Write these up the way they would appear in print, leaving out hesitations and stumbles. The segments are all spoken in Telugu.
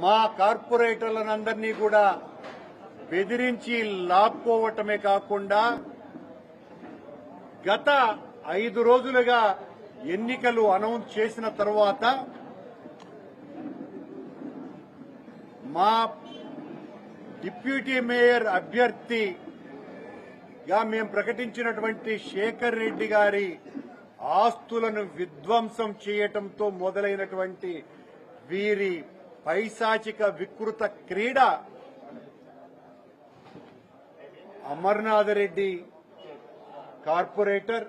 మా కార్పొరేటర్లందరినీ కూడా బెదిరించి లాక్కోవటమే కాకుండా గత 5 రోజులుగా ఎన్నికలు అనౌన్స్ చేసిన తర్వాత మా డిప్యూటీ మేయర్ అభ్యర్థిగా మేము ప్రకటించినటువంటి శేఖర్ రెడ్డి గారి ఆస్తులను విధ్వంసం చేయటంతో మొదలైనటువంటి వీరి పైశాచిక వికృత క్రీడ అమర్నాథ్ రెడ్డి కార్పొరేటర్,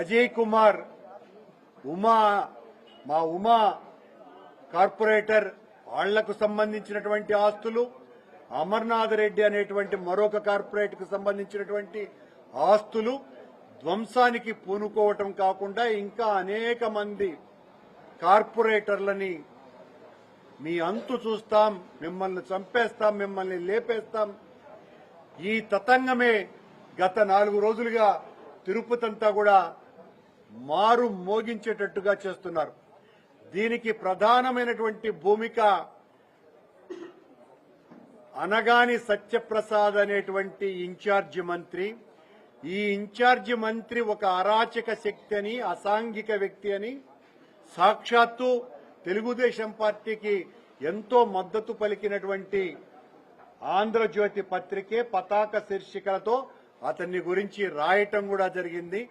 అజయ్ కుమార్ మా ఉమా కార్పొరేటర్ వాళ్లకు సంబంధించినటువంటి ఆస్తులు, అమర్నాథ్ రెడ్డి అనేటువంటి మరొక కార్పొరేట్ కు సంబంధించినటువంటి ఆస్తులు ధ్వంసానికి పూనుకోవటం కాకుండా ఇంకా అనేక మంది కార్పొరేటర్లని మీ అంతు చూస్తాం, మిమ్మల్ని చంపేస్తాం, మిమ్మల్ని లేపేస్తాం, ఈ తతంగమే గత 4 రోజులుగా తిరుపతంతా కూడా మారు మోగించేటట్టుగా చేస్తున్నారు. దీనికి ప్రధానమైనటువంటి భూమిక అనగాని సత్యప్రసాద్ అనేటువంటి ఇన్ఛార్జి మంత్రి. ఈ ఇన్ఛార్జి మంత్రి ఒక అరాచక శక్తి అని, అసాంఘిక వ్యక్తి అని సాక్షాత్తు తెలుగుదేశం పార్టీకి ఎంతో మద్దతు పలికినటువంటి ఆంధ్రజ్యోతి పత్రికే పతాక శీర్షికలతో అతన్ని గురించి రాయటం కూడా జరిగింది.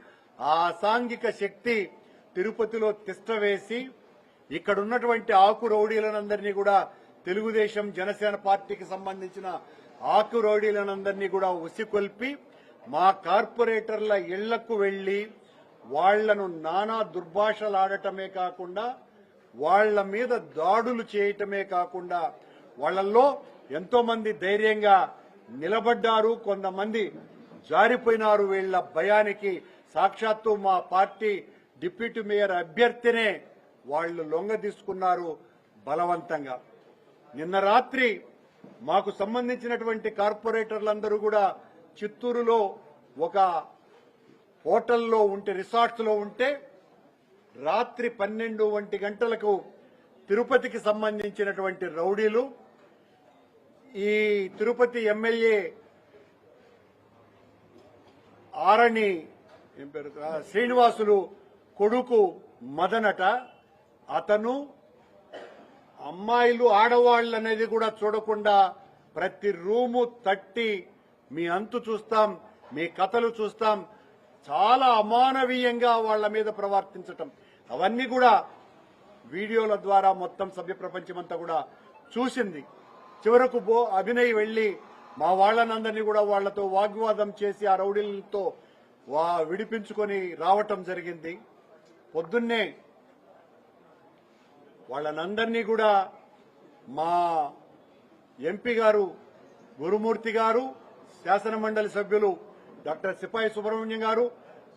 ఆ అసాంఘిక శక్తి తిరుపతిలో తిష్టవేసి ఇక్కడున్నటువంటి ఆకు రౌడీలనందరినీ కూడా తెలుగుదేశం జనసేన పార్టీకి సంబంధించిన ఆకు రౌడీలనందరినీ కూడా ఉసికొల్పి మా కార్పొరేటర్ల ఇళ్లకు వెళ్లి వాళ్లను నానా దుర్భాషలాడటమే కాకుండా వాళ్ల మీద దాడులు చేయటమే కాకుండా వాళ్లలో ఎంతో మంది ధైర్యంగా నిలబడ్డారు, కొంతమంది జారిపోయినారు. వీళ్ల భయానికి సాక్షాత్తు మా పార్టీ డిప్యూటీ మేయర్ అభ్యర్థినే వాళ్లు లొంగ తీసుకున్నారు బలవంతంగా. నిన్న రాత్రి మాకు సంబంధించినటువంటి కార్పొరేటర్లందరూ కూడా చిత్తూరులో ఒక హోటల్లో ఉంటే, రిసార్ట్స్ లో ఉంటే రాత్రి 12 గంటలకు తిరుపతికి సంబంధించినటువంటి రౌడీలు ఈ తిరుపతి ఎమ్మెల్యే ఆరణి శ్రీనివాసులు కొడుకు మదనట, అతను అమ్మాయిలు ఆడవాళ్లు అనేది కూడా చూడకుండా ప్రతి రూము తట్టి మీ అంతు చూస్తాం, మీ కథలు చూస్తాం, చాలా అమానవీయంగా వాళ్ల మీద ప్రవర్తించటం అవన్నీ కూడా వీడియోల ద్వారా మొత్తం సభ్య ప్రపంచమంతా కూడా చూసింది. చివరకు అభినయ్ వెళ్లి మా వాళ్లనందరినీ కూడా వాళ్లతో వాగ్వాదం చేసి ఆ రౌడీలతో విడిపించుకొని రావటం జరిగింది. పొద్దున్నే వాళ్ళనందరినీ కూడా మా ఎంపీ గారు గురుమూర్తి గారు, శాసనమండలి సభ్యులు డాక్టర్ సిపాయి సుబ్రహ్మణ్యం గారు,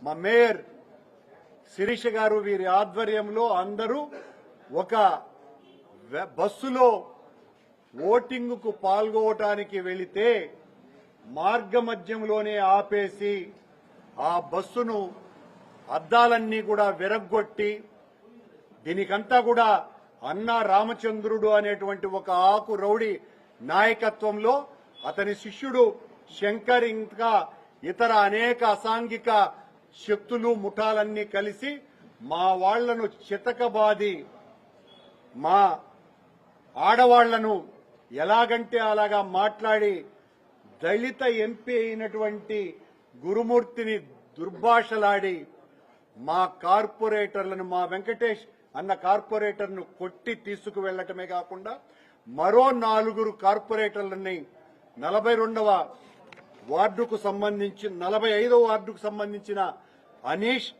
మా మేయర్ శిరీష గారు, వీరి ఆధ్వర్యంలో అందరూ ఒక బస్సులో ఓటింగుకు పాల్గొనడానికి వెళితే మార్గమధ్యంలోనే ఆపేసి ఆ బస్సును అద్దాలన్నీ కూడా విరగ్గొట్టి, దీనికంతా కూడా అన్నా రామచంద్రుడు అనేటువంటి ఒక ఆకు రౌడీ నాయకత్వంలో అతని శిష్యుడు శంకర్ ఇంకా ఇతర అనేక అసాంఘిక శక్తులు ముఠాలన్నీ కలిసి మా వాళ్లను చితకబాది మా ఆడవాళ్లను ఎలాగంటే అలాగా మాట్లాడి దళిత ఎంపీ అయినటువంటి గురుమూర్తిని దుర్భాషలాడి మా కార్పొరేటర్లను, మా వెంకటేష్ అన్న కార్పొరేటర్ను కొట్టి తీసుకువెళ్లటమే కాకుండా మరో 4 కార్పొరేటర్లని 42వ వార్డుకు సంబంధించి 45వ వార్డుకు సంబంధించిన అనీష్,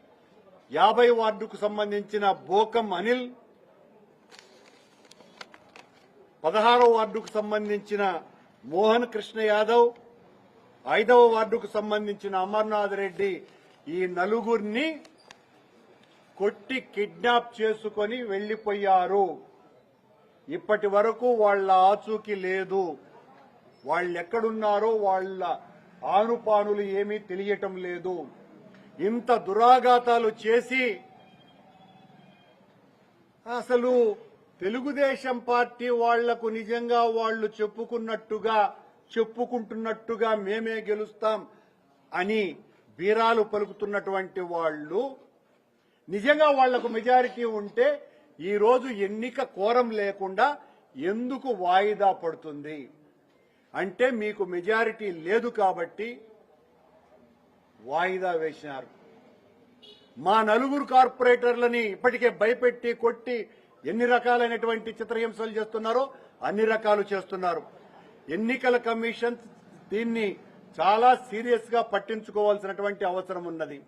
50 వార్డుకు సంబంధించిన బోకం అనిల్, 16వ వార్డుకు సంబంధించిన మోహన్ కృష్ణ యాదవ్, 5వ వార్డుకు సంబంధించిన అమర్నాథ్ రెడ్డి, ఈ 4 కొట్టి కిడ్నాప్ చేసుకొని వెళ్లిపోయారు. ఇప్పటి వరకు వాళ్ల ఆచూకీ లేదు. వాళ్ళెక్కడున్నారో వాళ్ల ఆనుపానులు ఏమీ తెలియటం లేదు. ఇంత దురాఘాతాలు చేసి అసలు తెలుగుదేశం పార్టీ వాళ్లకు నిజంగా వాళ్ళు చెప్పుకుంటున్నట్టుగా మేమే గెలుస్తాం అని బీరాలు పలుకుతున్నటువంటి వాళ్ళు నిజంగా వాళ్లకు మెజారిటీ ఉంటే ఈ రోజు ఎన్నిక కోరం లేకుండా ఎందుకు వాయిదా పడుతుంది అంటే మీకు మెజారిటీ లేదు కాబట్టి వాయిదా వేసినారు. మా నలుగురు కార్పొరేటర్లని ఇప్పటికే భయపెట్టి కొట్టి ఎన్ని రకాలైనటువంటి చిత్రహింసలు చేస్తున్నారో అన్ని రకాలు చేస్తున్నారు. ఎన్నికల కమిషన్ దీన్ని చాలా సీరియస్ గా పట్టించుకోవాల్సినటువంటి అవసరం ఉన్నది.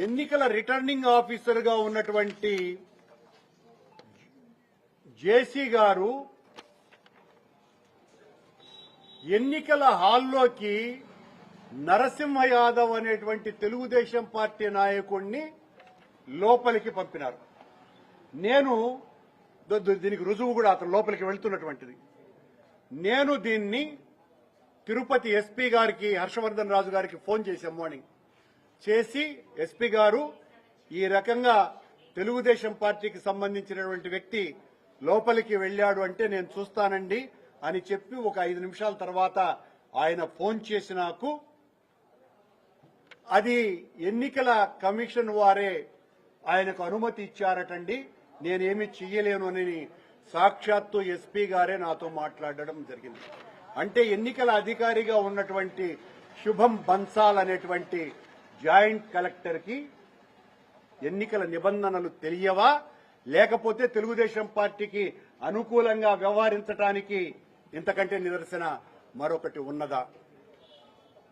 ఎన్నికల రిటర్నింగ్ ఆఫీసర్ గా ఉన్నటువంటి జేసీ గారు ఎన్నికల హాల్లోకి నరసింహ యాదవ్ అనేటువంటి తెలుగుదేశం పార్టీ నాయకుడిని లోపలికి పంపినారు. నేను దీనికి రుజువు కూడా అతను లోపలికి వెళ్తున్నటువంటిది. నేను దీన్ని తిరుపతి ఎస్పీ గారికి హర్షవర్ధన్ రాజు గారికి ఫోన్ చేశాం మార్నింగ్ చేసి, ఎస్పీ గారు ఈ రకంగా తెలుగుదేశం పార్టీకి సంబంధించినటువంటి వ్యక్తి లోపలికి వెళ్లాడు అంటే నేను చూస్తానండి అని చెప్పి ఒక 5 నిమిషాల తర్వాత ఆయన ఫోన్ చేసి నాకు అది ఎన్నికల కమిషన్ వారే ఆయనకు అనుమతి ఇచ్చారటండి, నేనేమి చెయ్యలేను అని సాక్షాత్తు ఎస్పీ గారే నాతో మాట్లాడడం జరిగింది. అంటే ఎన్నికల అధికారిగా ఉన్నటువంటి శుభం బన్సాల్ అనేటువంటి జాయింట్ కలెక్టర్ కి ఎన్నికల నిబంధనలు తెలియవా, లేకపోతే తెలుగుదేశం పార్టీకి అనుకూలంగా వ్యవహరించడానికి ఇంతకంటే నిదర్శన మరొకటి ఉన్నదా?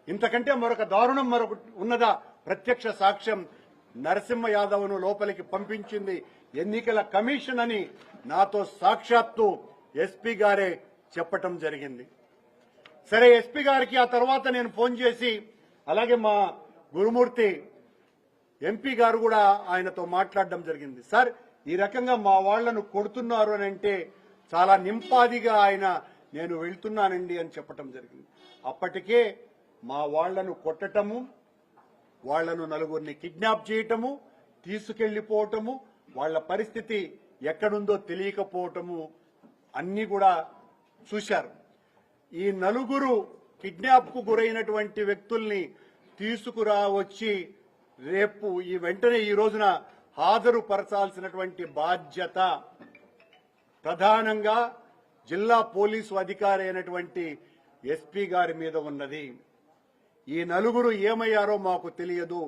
ఇంతకంటే మరొక దారుణం మరొకటి ఉన్నదా? ప్రత్యక్ష సాక్ష్యం నరసింహ యాదవ్ను లోపలికి పంపించింది ఎన్నికల కమిషన్ అని నాతో సాక్షాత్తు ఎస్పీ గారే చెప్పటం జరిగింది. సరే, ఎస్పీ గారికి ఆ తర్వాత నేను ఫోన్ చేసి, అలాగే మా గురుమూర్తి ఎంపీ గారు కూడా ఆయనతో మాట్లాడడం జరిగింది. సార్, ఈ రకంగా మా వాళ్లను కొడుతున్నారు అని అంటే చాలా నింపాదిగా ఆయన నేను వెళ్తున్నానండి అని చెప్పటం జరిగింది. అప్పటికే మా వాళ్లను కొట్టటము, వాళ్లను నలుగురిని కిడ్నాప్ చేయటము, తీసుకెళ్లిపోవటము, వాళ్ల పరిస్థితి ఎక్కడుందో తెలియకపోవటము అన్ని కూడా చూశారు. ఈ నలుగురు కిడ్నాప్ కు గురైనటువంటి వ్యక్తుల్ని తీసుకురావచ్చి రేపు వెంటనే ఈ రోజున హాజరుపరచాల్సినటువంటి బాధ్యత ప్రధానంగా జిల్లా పోలీసు అధికారి అయినటువంటి ఎస్పీ గారి మీద ఉన్నది. ఈ నలుగురు ఏమయ్యారో మాకు తెలియదు.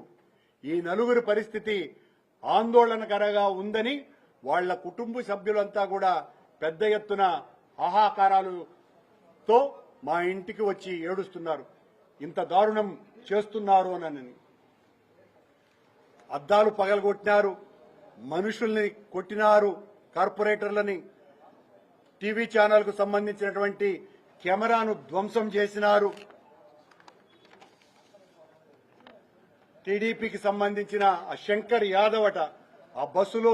ఈ నలుగురి పరిస్థితి ఆందోళనకరంగా ఉందని వాళ్ల కుటుంబ సభ్యులంతా కూడా పెద్ద ఎత్తున హాహాకారాలతో మా ఇంటికి వచ్చి ఏడుస్తున్నారు. ఇంత దారుణం చేస్తున్నారు అని. అద్దాలు పగలగొట్టినారు, మనుషుల్ని కొట్టినారు, కార్పొరేటర్లని, టీవీ ఛానల్ కు సంబంధించినటువంటి కెమెరాను ధ్వంసం చేసినారు. టీడీపీకి సంబంధించిన ఆ శంకర్ యాదవ్ అట ఆ బస్సులో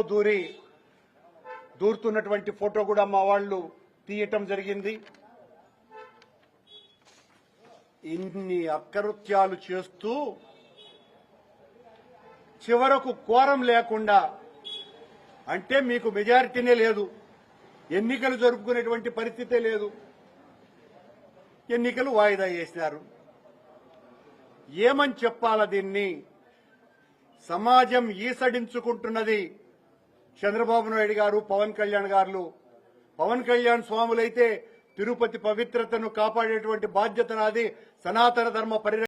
దూరుతున్నటువంటి ఫోటో కూడా మా వాళ్లు తీయటం జరిగింది. ఇన్ని అకృత్యాలు చేస్తూ చివరకు కోరం లేకుండా, అంటే మీకు మెజారిటీనే లేదు, ఎన్నికలు జరుపుకునేటువంటి పరిస్థితే లేదు, ఎన్నికలు వాయిదా చేసినారు. ఏమని చెప్పాలా దీన్ని? సమాజం ఈసడించుకుంటున్నది. చంద్రబాబు నాయుడు గారు, పవన్ కళ్యాణ్ గారు. పవన్ కళ్యాణ్ స్వాములైతే తిరుపతి పవిత్రతను కాపాడేటువంటి బాధ్యత నాది, సనాతన ధర్మ పరిరక్షణ